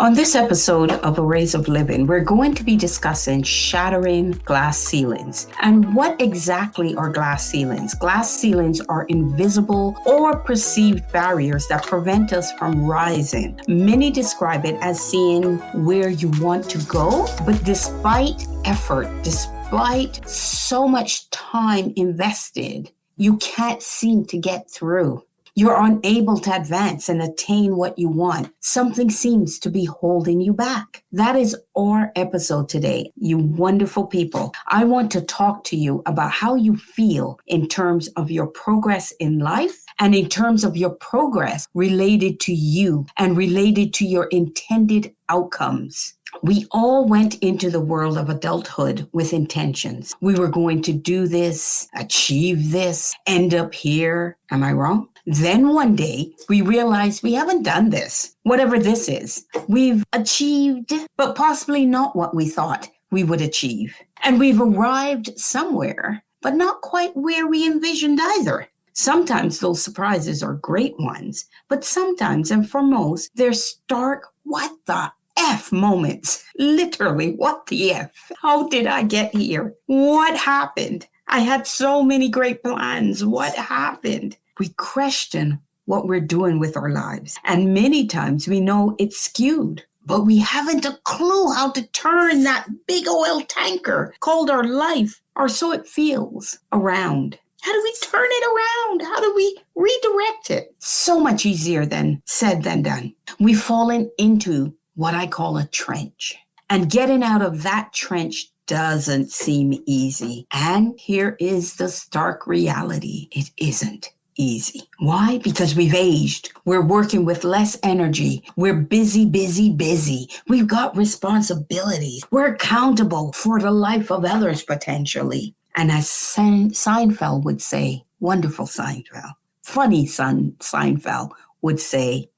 On this episode of Arrays of Living, we're going to be discussing shattering glass ceilings. And what exactly are glass ceilings? Glass ceilings are invisible or perceived barriers that prevent us from rising. Many describe it as seeing where you want to go, but despite effort, despite so much time invested, you can't seem to get through. You're unable to advance and attain what you want. Something seems to be holding you back. That is our episode today, you wonderful people. I want to talk to you about how you feel in terms of your progress in life and in terms of your progress related to you and related to your intended outcomes. We all went into the world of adulthood with intentions. We were going to do this, achieve this, end up here. Am I wrong? Then one day we realized we haven't done this, whatever this is. We've achieved, but possibly not what we thought we would achieve. And we've arrived somewhere, but not quite where we envisioned either. Sometimes those surprises are great ones, but sometimes, and for most, they're stark, what the F moments. Literally, what the F? How did I get here? What happened? I had so many great plans. What happened? We question what we're doing with our lives. And many times we know it's skewed, but we haven't a clue how to turn that big oil tanker called our life, or so it feels, around. How do we turn it around? How do we redirect it? So much easier said than done. We've fallen into what I call a trench. And getting out of that trench doesn't seem easy. And here is the stark reality. It isn't easy. Why? Because we've aged. We're working with less energy. We're busy. We've got responsibilities. We're accountable for the life of others potentially. And as Seinfeld would say, wonderful Seinfeld, funny Seinfeld would say,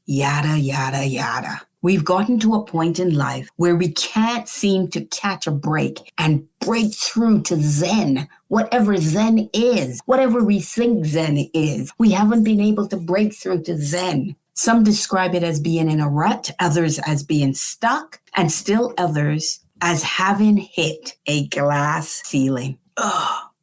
yada, yada, yada. We've gotten to a point in life where we can't seem to catch a break and break through to Zen, whatever Zen is, whatever we think Zen is. We haven't been able to break through to Zen. Some describe it as being in a rut, others as being stuck, and still others as having hit a glass ceiling.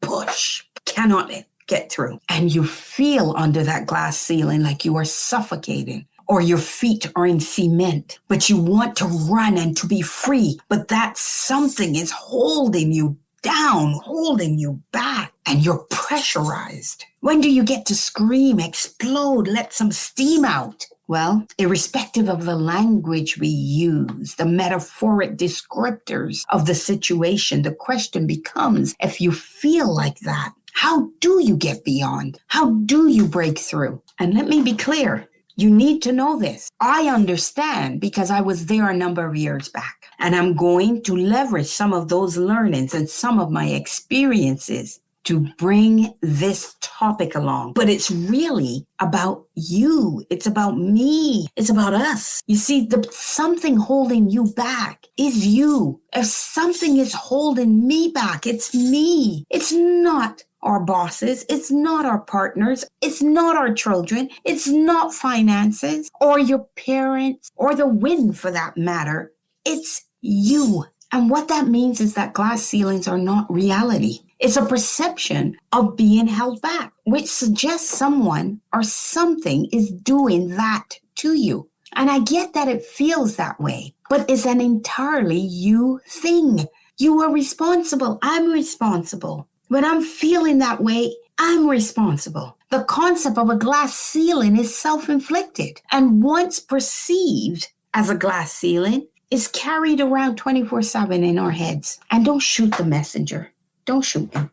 Push, cannot get through. And you feel under that glass ceiling like you are suffocating, or your feet are in cement, but you want to run and to be free, but that something is holding you down, holding you back, and you're pressurized. When do you get to scream, explode, let some steam out? Well, irrespective of the language we use, the metaphoric descriptors of the situation, the question becomes, if you feel like that, how do you get beyond? How do you break through? And let me be clear. You need to know this. I understand because I was there a number of years back, and I'm going to leverage some of those learnings and some of my experiences to bring this topic along. But it's really about you. It's about me. It's about us. You see, something holding you back is you. If something is holding me back, it's me. It's not our bosses, it's not our partners, it's not our children, it's not finances or your parents or the wind for that matter. It's you. And what that means is that glass ceilings are not reality. It's a perception of being held back, which suggests someone or something is doing that to you. And I get that it feels that way, but it's an entirely you thing. You are responsible. I'm responsible. When I'm feeling that way, I'm responsible. The concept of a glass ceiling is self-inflicted, and once perceived as a glass ceiling, is carried around 24/7 in our heads. And don't shoot the messenger. Don't shoot him.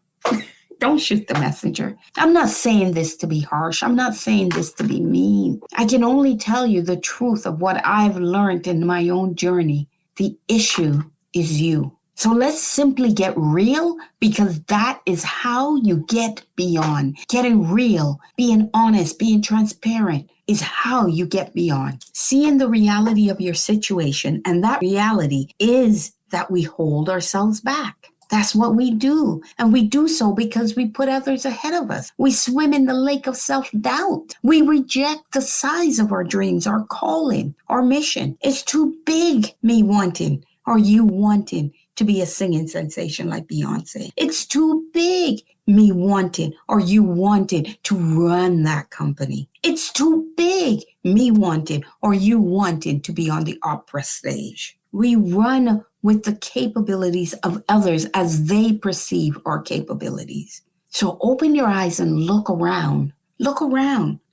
Don't shoot the messenger. I'm not saying this to be harsh. I'm not saying this to be mean. I can only tell you the truth of what I've learned in my own journey. The issue is you. So let's simply get real, because that is how you get beyond. Getting real, being honest, being transparent is how you get beyond. Seeing the reality of your situation, and that reality is that we hold ourselves back. That's what we do. And we do so because we put others ahead of us. We swim in the lake of self-doubt. We reject the size of our dreams, our calling, our mission. It's too big, me wanting or you wanting to be a singing sensation like Beyonce. It's too big, me wanting or you wanted to run that company. It's too big, me wanting or you wanting to be on the opera stage. We run with the capabilities of others as they perceive our capabilities. So open your eyes and look around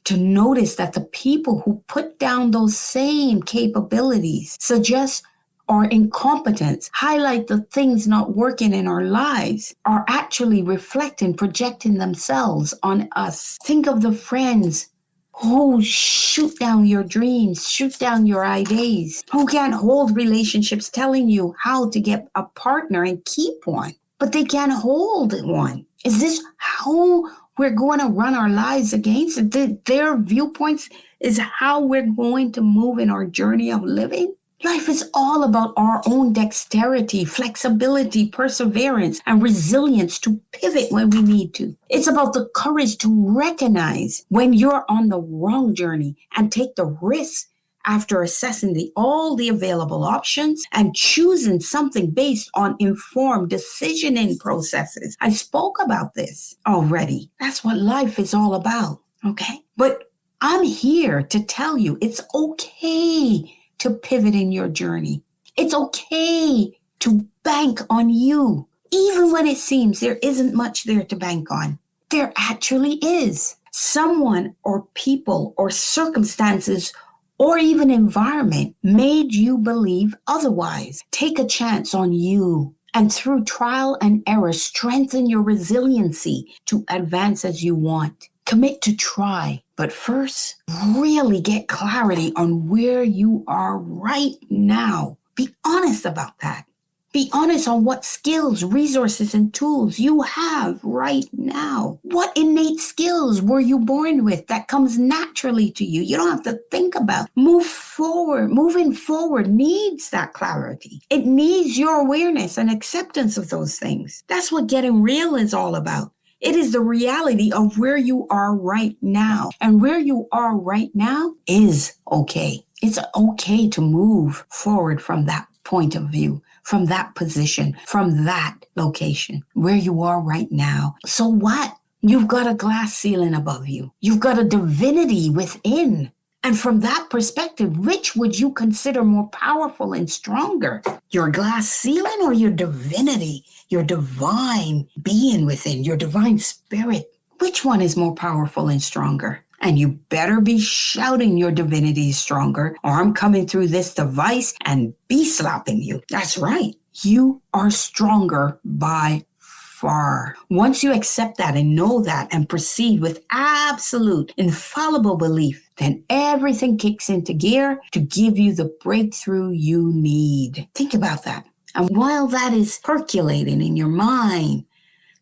to notice that the people who put down those same capabilities suggest our incompetence, highlight the things not working in our lives, are actually reflecting, projecting themselves on us. Think of the friends who shoot down your dreams, shoot down your ideas, who can't hold relationships telling you how to get a partner and keep one, but they can't hold one. Is this how we're going to run our lives against it? Their viewpoints is how we're going to move in our journey of living? Life is all about our own dexterity, flexibility, perseverance, and resilience to pivot when we need to. It's about the courage to recognize when you're on the wrong journey and take the risk after assessing all the available options and choosing something based on informed decisioning processes. I spoke about this already. That's what life is all about, okay? But I'm here to tell you it's okay to pivot in your journey. It's okay to bank on you, even when it seems there isn't much there to bank on. There actually is. Someone or people or circumstances or even environment made you believe otherwise. Take a chance on you, and through trial and error, strengthen your resiliency to advance as you want. Commit to try, but first, really get clarity on where you are right now. Be honest about that. Be honest on what skills, resources, and tools you have right now. What innate skills were you born with that comes naturally to you? You don't have to think about. Move forward. Moving forward needs that clarity. It needs your awareness and acceptance of those things. That's what getting real is all about. It is the reality of where you are right now. And where you are right now is okay. It's okay to move forward from that point of view, from that position, from that location, where you are right now. So what? You've got a glass ceiling above you. You've got a divinity within. And from that perspective, which would you consider more powerful and stronger? Your glass ceiling or your divinity, your divine being within, your divine spirit? Which one is more powerful and stronger? And you better be shouting your divinity is stronger, or I'm coming through this device and be slapping you. That's right. You are stronger by far. Once you accept that and know that and proceed with absolute, infallible belief, then everything kicks into gear to give you the breakthrough you need. Think about that. And while that is percolating in your mind,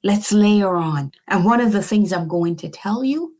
let's layer on. And one of the things I'm going to tell you,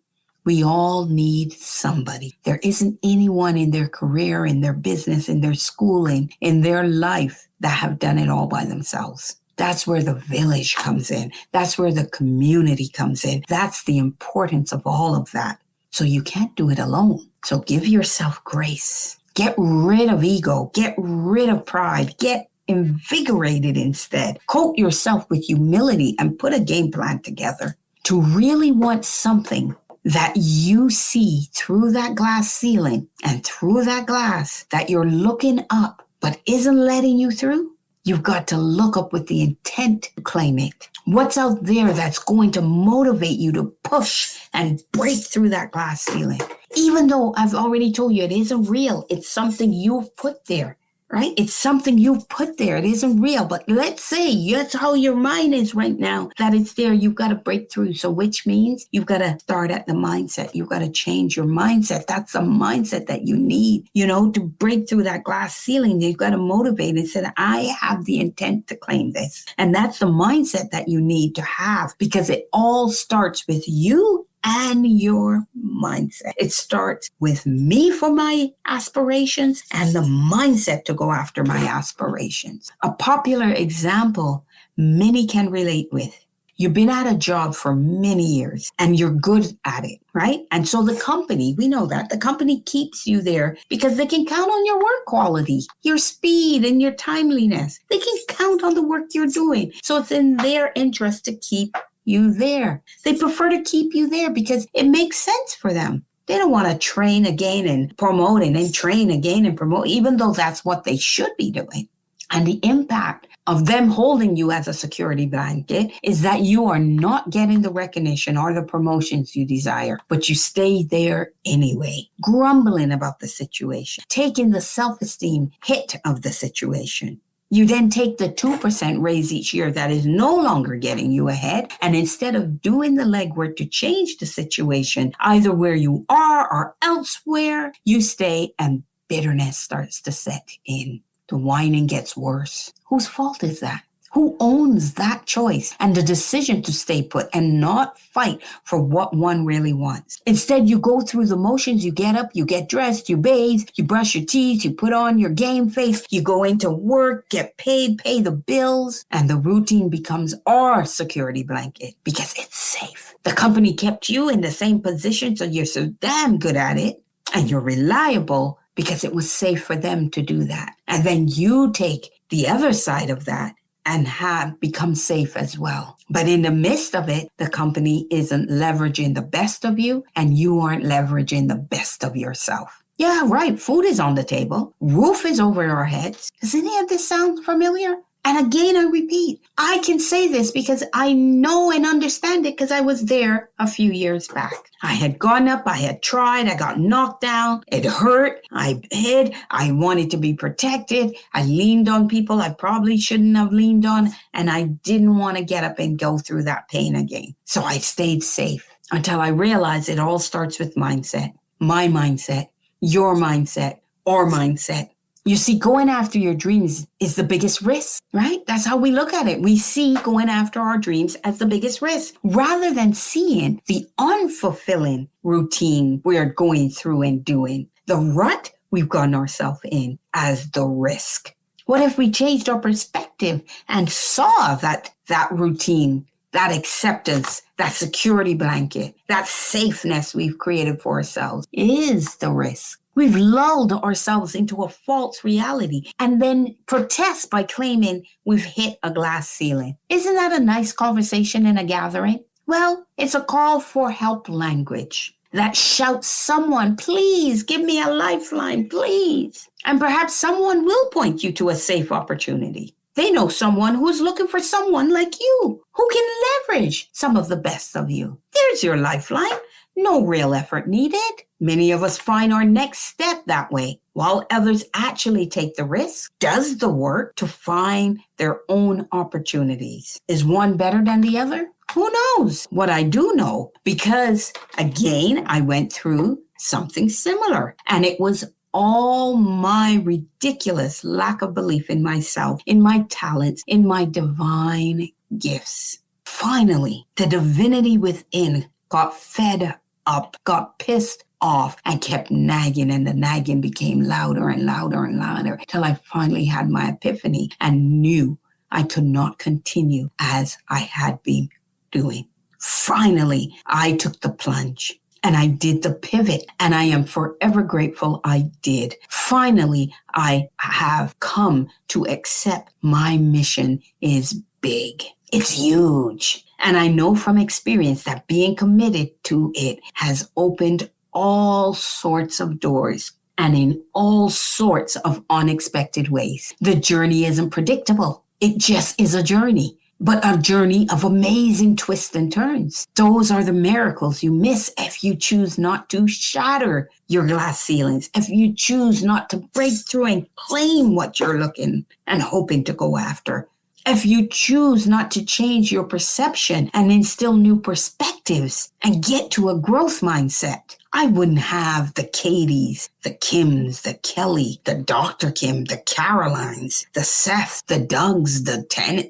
we all need somebody. There isn't anyone in their career, in their business, in their schooling, in their life that have done it all by themselves. That's where the village comes in. That's where the community comes in. That's the importance of all of that. So you can't do it alone. So give yourself grace. Get rid of ego. Get rid of pride. Get invigorated instead. Coat yourself with humility and put a game plan together. To really want something that you see through that glass ceiling and through that glass that you're looking up but isn't letting you through, you've got to look up with the intent to claim it. What's out there that's going to motivate you to push and break through that glass ceiling? Even though I've already told you it isn't real, it's something you've put there. Right? It's something you've put there. It isn't real. But let's say that's how your mind is right now, that it's there. You've got to break through. So which means you've got to start at the mindset. You've got to change your mindset. That's the mindset that you need, to break through that glass ceiling. You've got to motivate and say, I have the intent to claim this. And that's the mindset that you need to have, because it all starts with you and your mindset. It starts with me for my aspirations and the mindset to go after my aspirations. A popular example many can relate with. You've been at a job for many years and you're good at it, right? And so the company, we know that the company keeps you there because they can count on your work quality, your speed and your timeliness. They can count on the work you're doing. So it's in their interest to keep you there. They prefer to keep you there because it makes sense for them. They don't want to train again and promote and then train again and promote, even though that's what they should be doing. And the impact of them holding you as a security blanket is that you are not getting the recognition or the promotions you desire, but you stay there anyway, grumbling about the situation, taking the self-esteem hit of the situation. You then take the 2% raise each year that is no longer getting you ahead. And instead of doing the legwork to change the situation, either where you are or elsewhere, you stay and bitterness starts to set in. The whining gets worse. Whose fault is that? Who owns that choice and the decision to stay put and not fight for what one really wants? Instead, you go through the motions. You get up, you get dressed, you bathe, you brush your teeth, you put on your game face, you go into work, get paid, pay the bills, and the routine becomes our security blanket because it's safe. The company kept you in the same position, so you're so damn good at it and you're reliable because it was safe for them to do that. And then you take the other side of that and have become safe as well. But in the midst of it, the company isn't leveraging the best of you and you aren't leveraging the best of yourself. Yeah, right. Food is on the table. Roof is over our heads. Does any of this sound familiar? And again, I repeat, I can say this because I know and understand it because I was there a few years back. I had gone up, I had tried, I got knocked down, it hurt, I hid, I wanted to be protected, I leaned on people I probably shouldn't have leaned on, and I didn't want to get up and go through that pain again. So I stayed safe until I realized it all starts with mindset. My mindset, your mindset, our mindset. You see, going after your dreams is the biggest risk, right? That's how we look at it. We see going after our dreams as the biggest risk, rather than seeing the unfulfilling routine we're going through and doing, the rut we've gotten ourselves in as the risk. What if we changed our perspective and saw that routine, that acceptance, that security blanket, that safeness we've created for ourselves is the risk? We've lulled ourselves into a false reality and then protest by claiming we've hit a glass ceiling. Isn't that a nice conversation in a gathering? Well, it's a call for help language that shouts someone, please give me a lifeline, please. And perhaps someone will point you to a safe opportunity. They know someone who's looking for someone like you who can leverage some of the best of you. There's your lifeline. No real effort needed. Many of us find our next step that way, while others actually take the risk, does the work to find their own opportunities. Is one better than the other? Who knows? What I do know, because again, I went through something similar, and it was all my ridiculous lack of belief in myself, in my talents, in my divine gifts. Finally, the divinity within got fed up, got pissed off, and kept nagging, and the nagging became louder and louder and louder till I finally had my epiphany and knew I could not continue as I had been doing. Finally, I took the plunge and I did the pivot, and I am forever grateful I did. Finally, I have come to accept my mission is big. It's huge. And I know from experience that being committed to it has opened all sorts of doors and in all sorts of unexpected ways. The journey isn't predictable. It just is a journey, but a journey of amazing twists and turns. Those are the miracles you miss if you choose not to shatter your glass ceilings, if you choose not to break through and claim what you're looking and hoping to go after. If you choose not to change your perception and instill new perspectives and get to a growth mindset, I wouldn't have the Katies, the Kims, the Kelly, the Dr. Kim, the Carolines, the Seth, the Dougs, the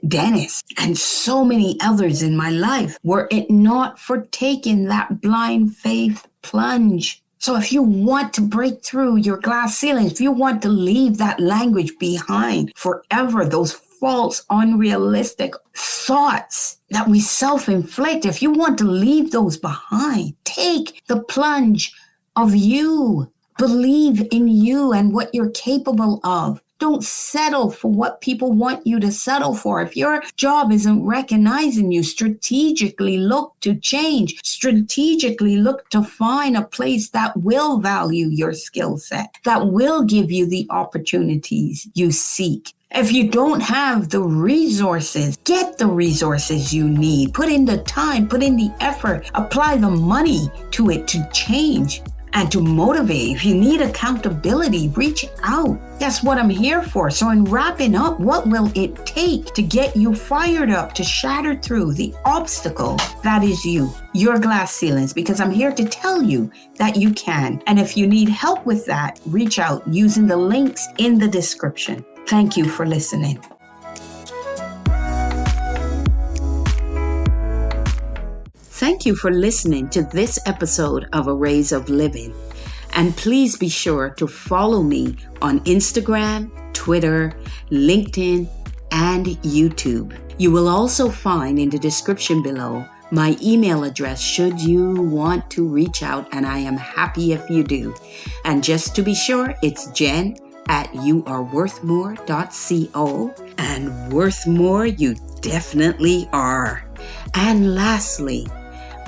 Dennis, and so many others in my life were it not for taking that blind faith plunge. So if you want to break through your glass ceiling, if you want to leave that language behind forever, those false, unrealistic thoughts that we self-inflict, if you want to leave those behind, take the plunge of you. Believe in you and what you're capable of. Don't settle for what people want you to settle for. If your job isn't recognizing you, strategically look to change. Strategically look to find a place that will value your skill set, that will give you the opportunities you seek. If you don't have the resources, get the resources you need. Put in the time, put in the effort, apply the money to it to change and to motivate. If you need accountability, reach out. That's what I'm here for. So in wrapping up, what will it take to get you fired up, to shatter through the obstacle that is you, your glass ceilings? Because I'm here to tell you that you can. And if you need help with that, reach out using the links in the description. Thank you for listening. Thank you for listening to this episode of Arrays of Living. And please be sure to follow me on Instagram, Twitter, LinkedIn, and YouTube. You will also find in the description below my email address should you want to reach out, and I am happy if you do. And just to be sure, it's Jenn at youareworthmore.co, and worth more you definitely are. And lastly,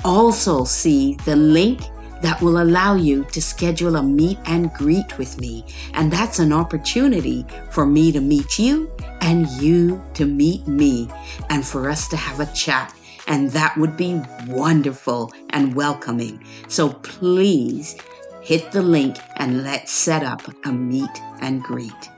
also see the link that will allow you to schedule a meet and greet with me. And that's an opportunity for me to meet you and you to meet me, and for us to have a chat. And that would be wonderful and welcoming. So please hit the link and let's set up a meet and greet.